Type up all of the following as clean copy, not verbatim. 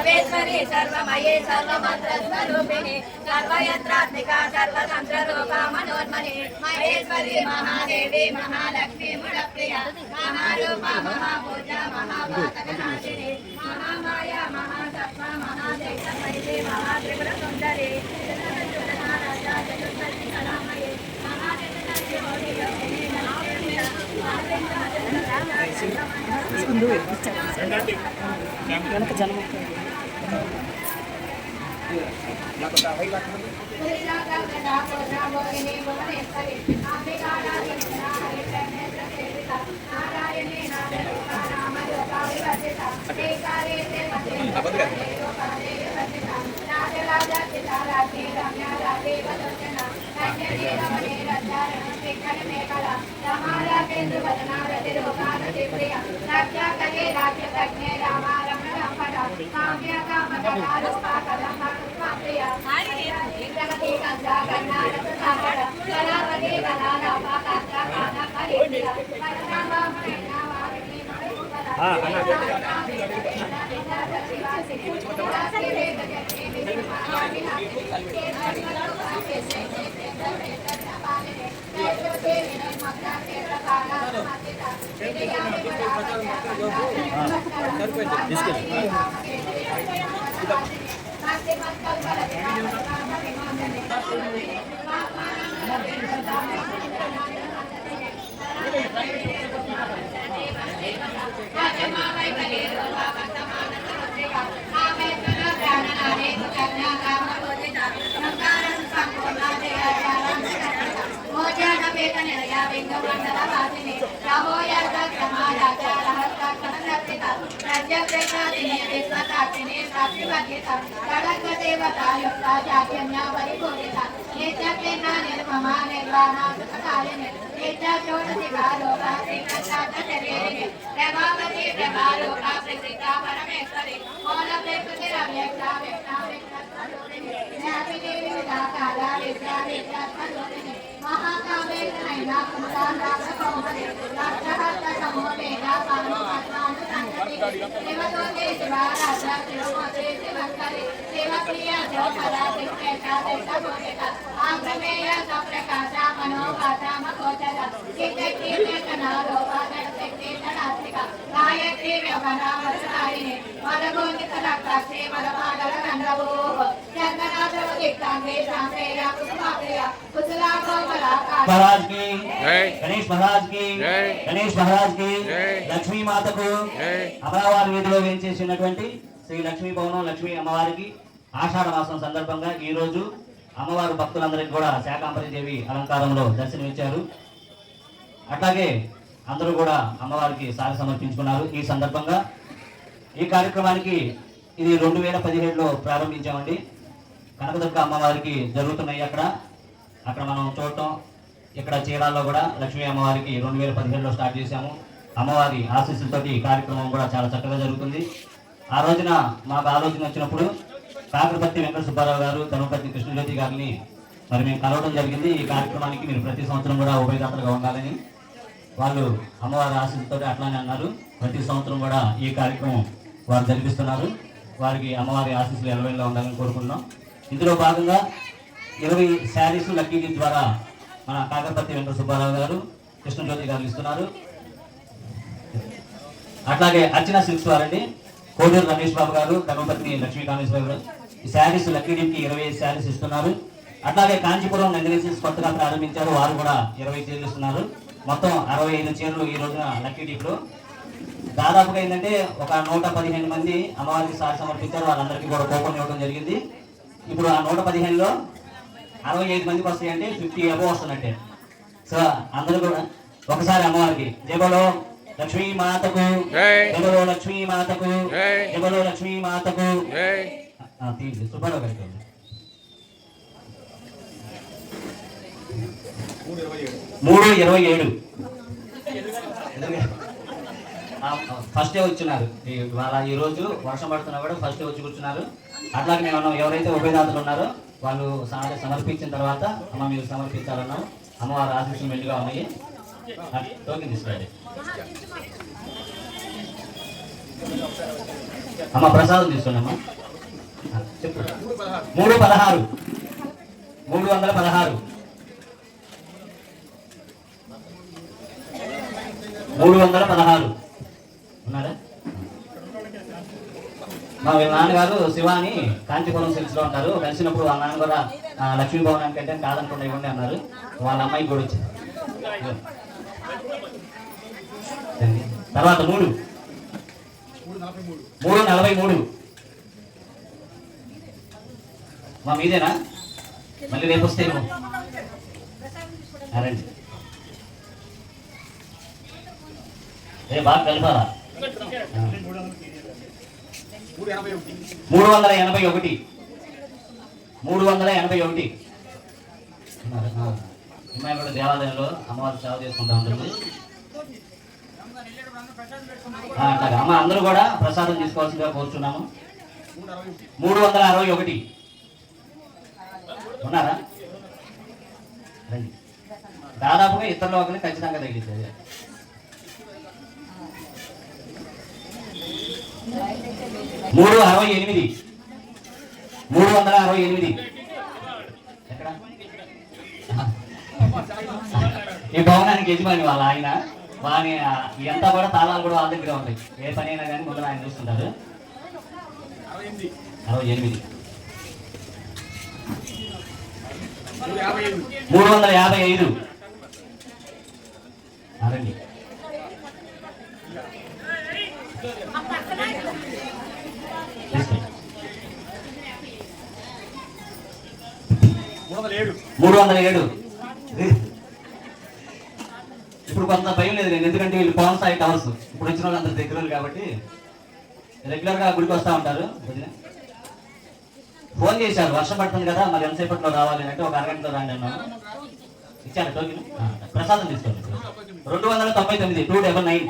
सर्वेश्वरी सर्वमये सर्वमन्त्रस्वरूपिणी सर्वयन्त्रात्मिका सर्वतन्त्ररूपा मनोन्मणि महेश्वरी महादेवी महालक्ष्मी मुळप्रिया महारूपा महापूजा महापातकनाशिनी महामाया महासत्त्वा महादेशमयी महात्रिपुरसुन्दरी चतुर्दशनाराजा चतुर्दशी कलामयी వెనక జనం महाराज की गणेश महाराज की गणेश महाराज की लक्ष्मी मातకు అమరావారి వీధిలో వేయించేసినటువంటి శ్రీ లక్ష్మీ భవనం లక్ష్మీ అమ్మవారికి ఆషాఢ మాసం సందర్భంగా ఈ రోజు అమ్మవారి భక్తులందరికీ కూడా శాకాంబరి దేవి అలంకారంలో దర్శనమిచ్చారు. అట్లాగే అందరూ కూడా అమ్మవారికి సారి సమర్పించుకున్నారు. ఈ సందర్భంగా ఈ కార్యక్రమానికి ఇది 2017లో ప్రారంభించామండి. కనకదుర్గ అమ్మవారికి జరుగుతున్నాయి అక్కడ మనం చూడటం. ఇక్కడ చీరాల్లో కూడా లక్ష్మీ అమ్మవారికి 2017లో స్టార్ట్ చేశాము. అమ్మవారి ఆశీస్సులతోటి ఈ కార్యక్రమం కూడా చాలా చక్కగా జరుగుతుంది. ఆ రోజున మాకు ఆలోచన వచ్చినప్పుడు కాకరపర్తి వెంకట సుబ్బారావు గారు ధనుపర్తి కృష్ణజ్యోతి గారిని మరి మేము కలవడం జరిగింది. ఈ కార్యక్రమానికి మీరు ప్రతి సంవత్సరం కూడా ఉభయదాతలుగా ఉండాలని వాళ్ళు అమ్మవారి ఆశీస్సులతోటి అట్లానే అన్నారు. ప్రతి సంవత్సరం కూడా ఈ కార్యక్రమం వారు జరిపిస్తున్నారు. వారికి అమ్మవారి ఆశీస్సులు ఎలవేళలా ఉండాలని కోరుకుంటున్నాం. ఇందులో భాగంగా 20 శారీస్ లక్కీ గిఫ్ట్ ద్వారా మన కాకరపర్తి వెంకట సుబ్బారావు గారు కృష్ణజ్యోతి గారు ఇస్తున్నారు. అట్లాగే అర్చన సిల్క్స్ వారండి కోడూరు రమేష్ బాబు గారు ధర్మపత్ని లక్ష్మీ కామేశ్వర గారు ఈ శారీస్ లక్కీ గిఫ్ట్ 20 శారీస్ ఇస్తున్నారు. అట్లాగే కాంచీపురం నందిని సిల్క్స్ కొత్తగా ప్రారంభించారు. వారు కూడా 20 చీరలు ఇస్తున్నారు. మొత్తం 65 చీరలు ఈ రోజున లక్కీ గిఫ్ట్. దాదాపుగా ఏంటంటే ఒక 115 మంది అమ్మవారికి సారి సమర్పించారు. వాళ్ళందరికీ కూడా కూపన్ ఇవ్వడం జరిగింది. ఇప్పుడు ఆ 115లో 65 మందికి వస్తాయంటే 50 అబో వస్తున్నట్టే. సో అందరూ కూడా ఒకసారి అమ్మవారికి జయబలో లక్ష్మీ మాతకు, జయబలో లక్ష్మీ మాతకు, జయబలో లక్ష్మీ మాతకు. సుబ్బారావు గారికి 3:27 ఫస్టే వచ్చినారు. వాళ్ళ ఈ రోజు వర్షం పడుతున్నా కూడా ఫస్టే వచ్చి కూర్చున్నారు. అట్లాగే మేము ఎవరైతే ఉభయదాతలు ఉన్నారో వాళ్ళు సమర్పించిన తర్వాత అమ్మ మీరు సమర్పించాలన్నాం. అమ్మవారి ఆశీస్సులు మెండుగా ఉన్నాయి. టోకెన్ తీసుకురండి. అమ్మ ప్రసాదం తీసుకోండమ్మా. చెప్పు. 316 316 316 ఉన్నారా? మా నాన్నగారు శివాని కాంచీపురం సిల్క్స్ లో ఉంటారు. కలిసినప్పుడు వాళ్ళ నాన్న కూడా లక్ష్మీ భవనానికి అంటే కాదనుకుంటా ఇవ్వండి అన్నారు. వాళ్ళ అమ్మాయికి కూడా ఇచ్చారు. తర్వాత 343 మా మీదేనా? మళ్ళీ రేపు వస్తే రండి. బాగా కలిపాలా? 381 అమ్మాయి కూడా దేవాలయంలో అమ్మవారి సేవ చేసుకుంటా ఉంటుంది. అట్లాగా అమ్మ అందరూ కూడా ప్రసాదం తీసుకోవాల్సిందిగా కోరుచున్నాము. 361 ఉన్నారా? రండి. దాదాపుగా ఇతరులో ఒకరిని ఖచ్చితంగా తగిలింది. 368 ఎక్కడ? ఈ భవనానికి యజమాని వాళ్ళ ఆయన. వాని ఎంత కూడా తాళాలు కూడా వాళ్ళ దగ్గర ఉంటాయి. ఏ పని అయినా కానీ ముందు ఆయన చూస్తుంటారు. 68 355 రండి. 307 ఇప్పుడు కొంత భయం లేదు నేను, ఎందుకంటే వీళ్ళు పవన్ స్థాయి టవర్స్ ఇప్పుడు వచ్చిన వాళ్ళు అందరు దగ్గర కాబట్టి రెగ్యులర్ గా గుడికి వస్తూ ఉంటారు. ఫోన్ చేశారు వర్షం పడుతుంది కదా మరి ఎంతసేపట్లో రావాలి అంటే ఒక అరగంటలో రాండి అన్నాను. ఇచ్చారు టోకెన్. ప్రసాదం తీసుకోండి. 299 299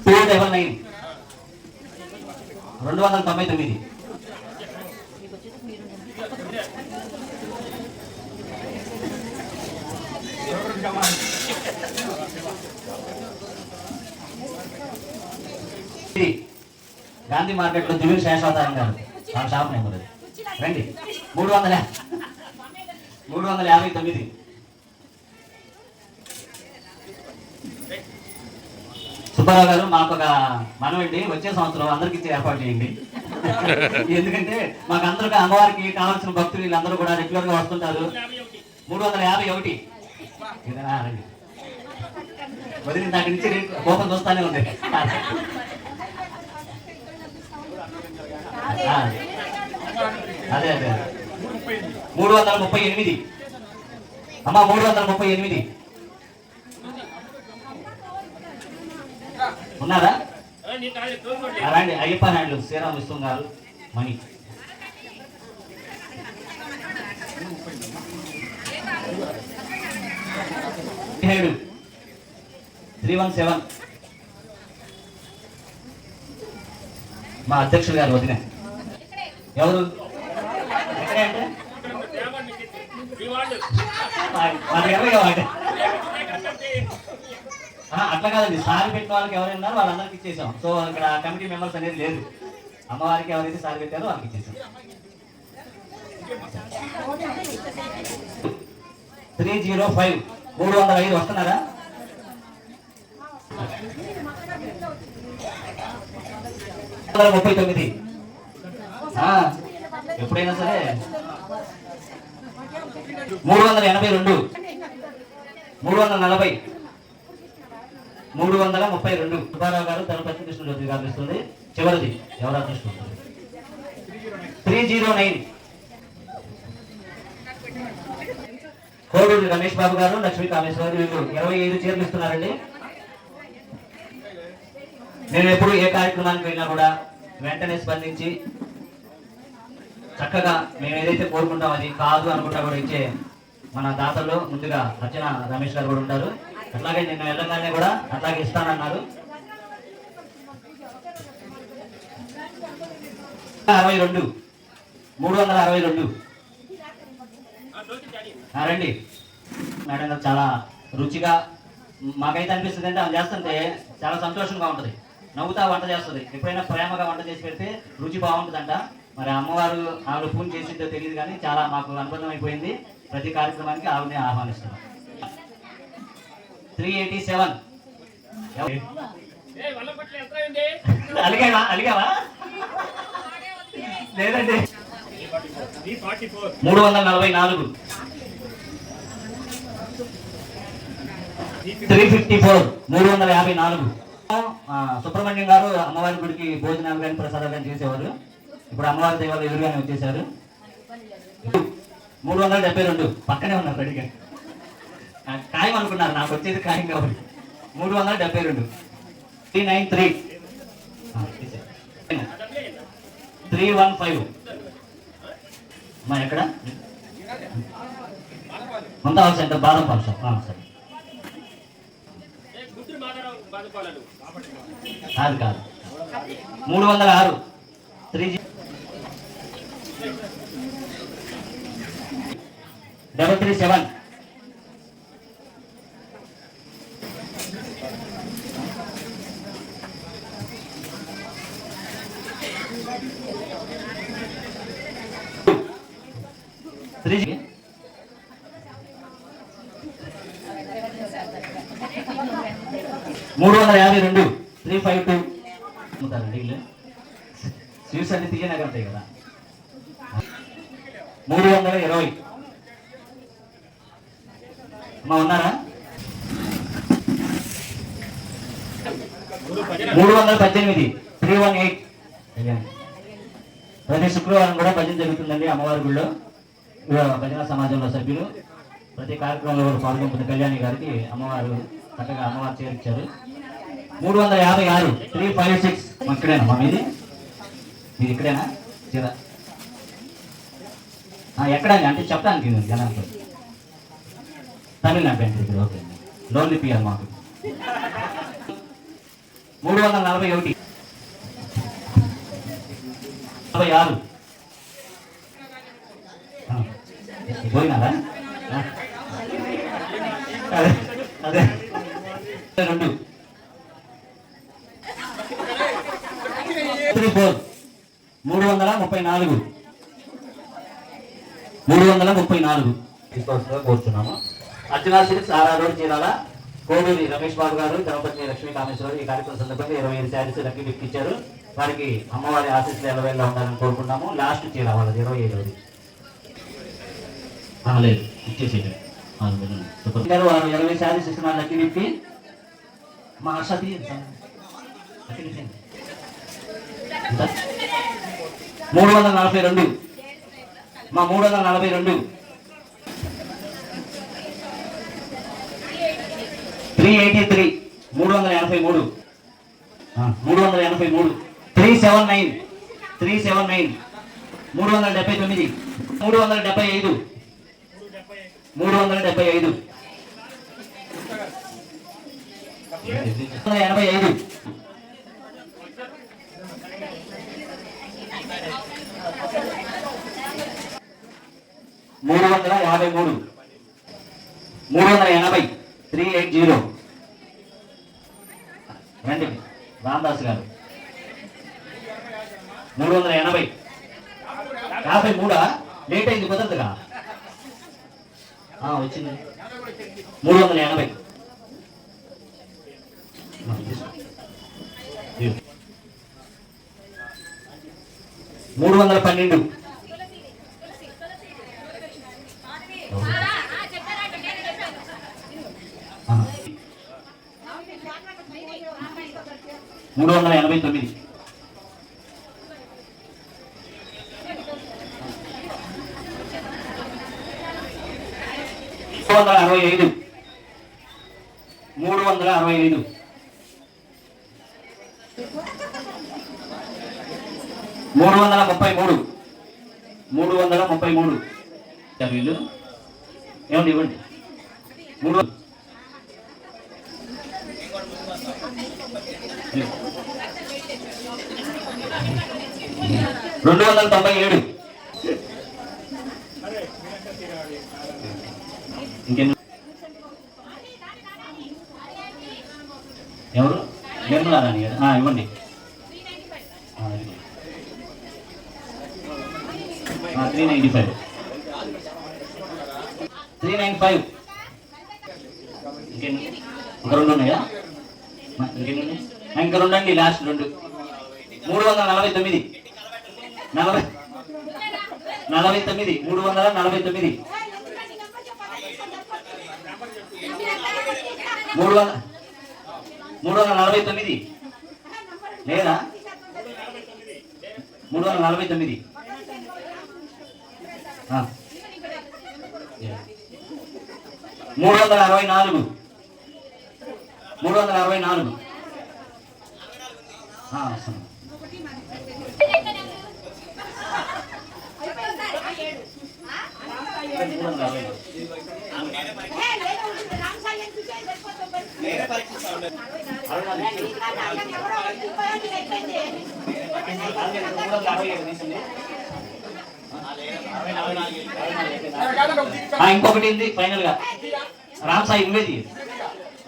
299 299 గాంధీ మార్కెట్ లో దివ్య శేషావతారం గారు ఆ షాప్ నెంబర్ రండి. 359 సుబ్బారావు గారు మాకు ఒక మనవండి వచ్చే సంవత్సరం అందరికి ఇచ్చే ఏర్పాటు చేయండి. ఎందుకంటే మాకు అందరూ అమ్మవారికి కావాల్సిన భక్తులు వీళ్ళందరూ కూడా రెగ్యులర్ గా వస్తుంటారు. 351 వదిలి దాని నుంచి కోపం చూస్తానే ఉంది. అదే 338 అమ్మా 338 ఉన్నారా? రండి. అయ్యప్ప హ్యాండ్లు శ్రీరామ్ విశ్వం గారు మణి 317 మా అధ్యక్షులు గారు వదిన ఎవరు? అట్లా కాదండి, సారి పెట్టిన వాళ్ళకి ఎవరైనా వాళ్ళందరికి ఇచ్చేసాం. సో ఇక్కడ కమిటీ మెంబర్స్ అనేది లేదు. అమ్మవారికి ఎవరైతే సారి పెట్టారో వాళ్ళకి ఇచ్చేసాం. 305 305 వస్తున్నారా? ఎప్పుడైనా సరే 382 340 332 సుబ్బారావు గారు తిరుపతి కృష్ణజ్యోతి గారు ఇస్తుంది. చివరిది ఎవరు తీసుకుంటారు? 309 కోడూరు రమేష్ బాబు గారు లక్ష్మీ కామేశ్వరి వీళ్ళు 25 చీరలు ఇస్తున్నారండి. నేను ఎప్పుడు ఏ కార్యక్రమానికి వెళ్ళినా కూడా వెంటనే స్పందించి చక్కగా మేము ఏదైతే కోరుకుంటాం అది కాదు అనుకుంటా కూడా ఇచ్చే మన దాతల్లో ముందుగా అర్చన రమేష్ గారు కూడా ఉంటారు. అట్లాగే నిన్న వెళ్ళగానే కూడా అట్లాగే ఇస్తానన్నారు. 362 రండి. మేడం గారు చాలా రుచిగా మాకైతే అనిపిస్తుంది అంటే ఆమె చేస్తుంటే చాలా సంతోషంగా ఉంటుంది, నవ్వుతా వంట చేస్తుంది. ఎప్పుడైనా ప్రేమగా వంట చేసి పెడితే రుచి బాగుంటుందంట. మరి అమ్మవారు ఆవిడ పూజ చేసిందో తెలియదు కానీ చాలా మాకు అనుబంధం అయిపోయింది. ప్రతి కార్యక్రమానికి ఆవిడని ఆహ్వానిస్తున్నాం. 387 అలిగావా లేదండి. 344 354 354. సుబ్రహ్మణ్యం గారు అమ్మవారి గుడికి భోజనాలు కానీ ప్రసాదాలు కానీ చేసేవారు. ఇప్పుడు అమ్మవారి దేవాలయం ఎదురుగానే వచ్చేసారు. 372 పక్కనే ఉన్నారు రెడీగా. ఖాయం అనుకున్నారు, నాకు వచ్చేది ఖాయం కాబట్టి. 372 393 315 మా ఎక్కడ ముంతా సెంటర్ బాదం పాల్సా. సరే కాదు కాదు 306 337 352 352 స్వీట్స్ అన్ని తీయనగా ఉంటాయి కదా. 320 అమ్మా ఉన్నారా? 318 318. ప్రతి శుక్రవారం కూడా భజన జరుగుతుందండి అమ్మవారి గుళ్ళో. భజన సమాజంలో సభ్యులు ప్రతి కార్యక్రమంలో కూడా పాల్గొంటున్న కళ్యాణి గారికి అమ్మవారు చక్కగా అమ్మవారు చేర్చారు. 356 356 ఇక్కడేనా మా మీది ఇక్కడేనా చీర ఎక్కడ అంటే చెప్పడానికి జనానికి తమిళనాడు అంటే ఇక్కడ. ఓకే లోన్ ఇప్పియాలి మాకు. 341 46 పోయినారా? అదే 2 334 334 తీసుకోవాల్సిందిగా కోరుతున్నాము. Archana silks RR road Chirala Koduri Ramesh Babu garu, ధర్మపత్ని లక్ష్మీ కామేశ్వరరావు ఈ కార్యక్రమం సందర్భంగా 25 శారీస్ లక్కీ గిఫ్ట్ ఇచ్చారు. వారికి అమ్మవారి ఆశీస్సులు ఎలవేలా ఉండాలని కోరుకున్నాము. లాస్ట్ చీర వాళ్ళది 25. లేదు ఇచ్చేసేయండి. వారు 20 శారీస్ ఇస్తున్నారు లక్కీ గిఫ్ట్. మా హర్షతి 342 మా 342 383 383 379 379 375 375 375 385 353 380 380 రండి రామదాస్ గారు 380 53 లేట్ అయింది కుదరదుగా వచ్చింది 380 312 389 365 365 333 333 వీళ్ళు ఏమండి ఇవ్వండి 297 ఇంకెన్ని ఎవరు? నిర్మలా రాణి గారు. ఇవ్వండి. 395. 395. ఒక రెండు ఉన్నాయా? ఇంకా రెండు అండి, లాస్ట్ రెండు. 349. 349. 349 లేదా? 349. 364. 364. ఇంకొకటి ఉంది ఫైనల్ గా. రామ్ సాయి నువ్వేది.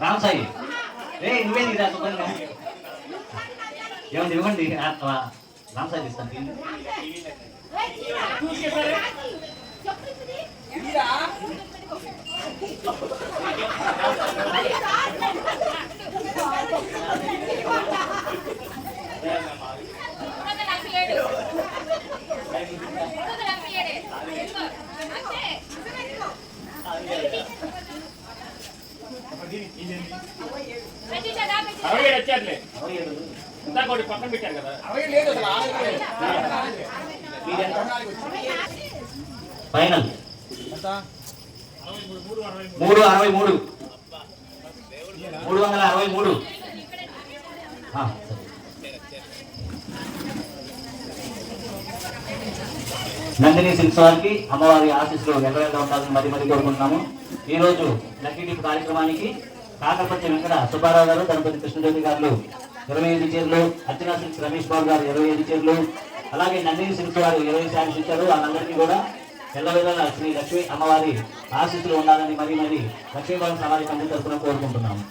రామ్ సాయి నువ్వేది ఏమండి ఇవ్వండి. రామ్ సాయి ఇస్తాను. ఫైనల్ 363. 363. నందిని సిల్క్స్ వారికి అమ్మవారి ఆశీస్సులు నెరవేరుగా ఉండాలని మరి కోరుకుంటున్నాము. ఈ రోజు లక్కీ డిప్ కార్యక్రమానికి కాకరపల్లి వెంకట సుబ్బారావు గారు, గణపతి కృష్ణజ్యోతి గారు 25 చీరలు, అర్చనా సిల్క్స్ రమేష్ బాబు గారు 25 చీరలు, అలాగే నందిని సిల్క్స్ వారు 20 శారీస్ ఇచ్చారు. వాళ్ళందరికీ కూడా ఎల్లవేళలా శ్రీ లక్ష్మీ అమ్మవారి ఆశీస్సులు ఉండాలని మరి లక్ష్మీబాబు సమాజ కమిటీ తరఫున కోరుకుంటున్నాము.